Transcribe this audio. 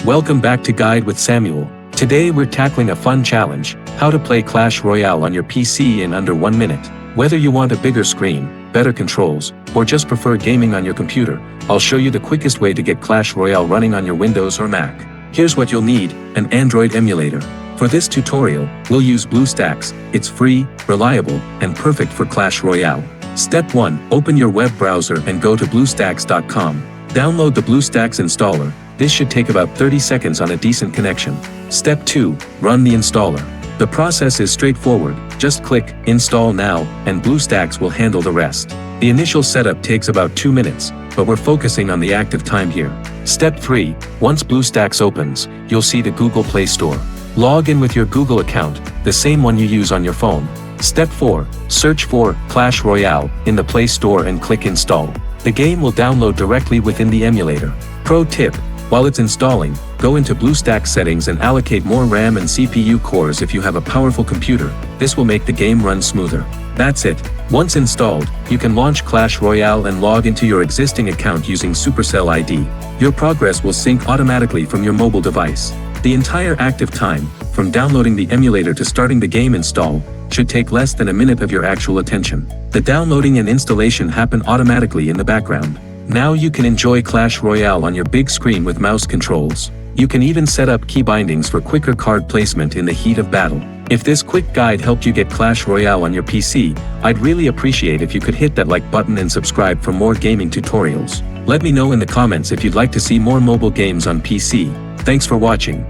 Welcome back to Guide with Samuel. Today we're tackling a fun challenge, how to play Clash Royale on your PC in under 1 minute. Whether you want a bigger screen, better controls, or just prefer gaming on your computer, I'll show you the quickest way to get Clash Royale running on your Windows or Mac. Here's what you'll need: an Android emulator. For this tutorial, we'll use BlueStacks. It's free, reliable, and perfect for Clash Royale. Step 1. Open your web browser and go to bluestacks.com. Download the BlueStacks installer. This should take about 30 seconds on a decent connection. Step 2. Run the installer. The process is straightforward. Just click Install Now, and BlueStacks will handle the rest. The initial setup takes about 2 minutes, but we're focusing on the active time here. Step 3. Once BlueStacks opens, you'll see the Google Play Store. Log in with your Google account, the same one you use on your phone. Step 4. Search for Clash Royale in the Play Store and click Install. The game will download directly within the emulator. Pro tip: while it's installing, go into BlueStacks settings and allocate more RAM and CPU cores if you have a powerful computer. This will make the game run smoother. That's it. Once installed, you can launch Clash Royale and log into your existing account using Supercell ID. Your progress will sync automatically from your mobile device. The entire active time, from downloading the emulator to starting the game install, should take less than a minute of your actual attention. The downloading and installation happen automatically in the background. Now you can enjoy Clash Royale on your big screen with mouse controls. You can even set up key bindings for quicker card placement in the heat of battle. If this quick guide helped you get Clash Royale on your PC, I'd really appreciate if you could hit that like button and subscribe for more gaming tutorials. Let me know in the comments if you'd like to see more mobile games on PC. Thanks for watching.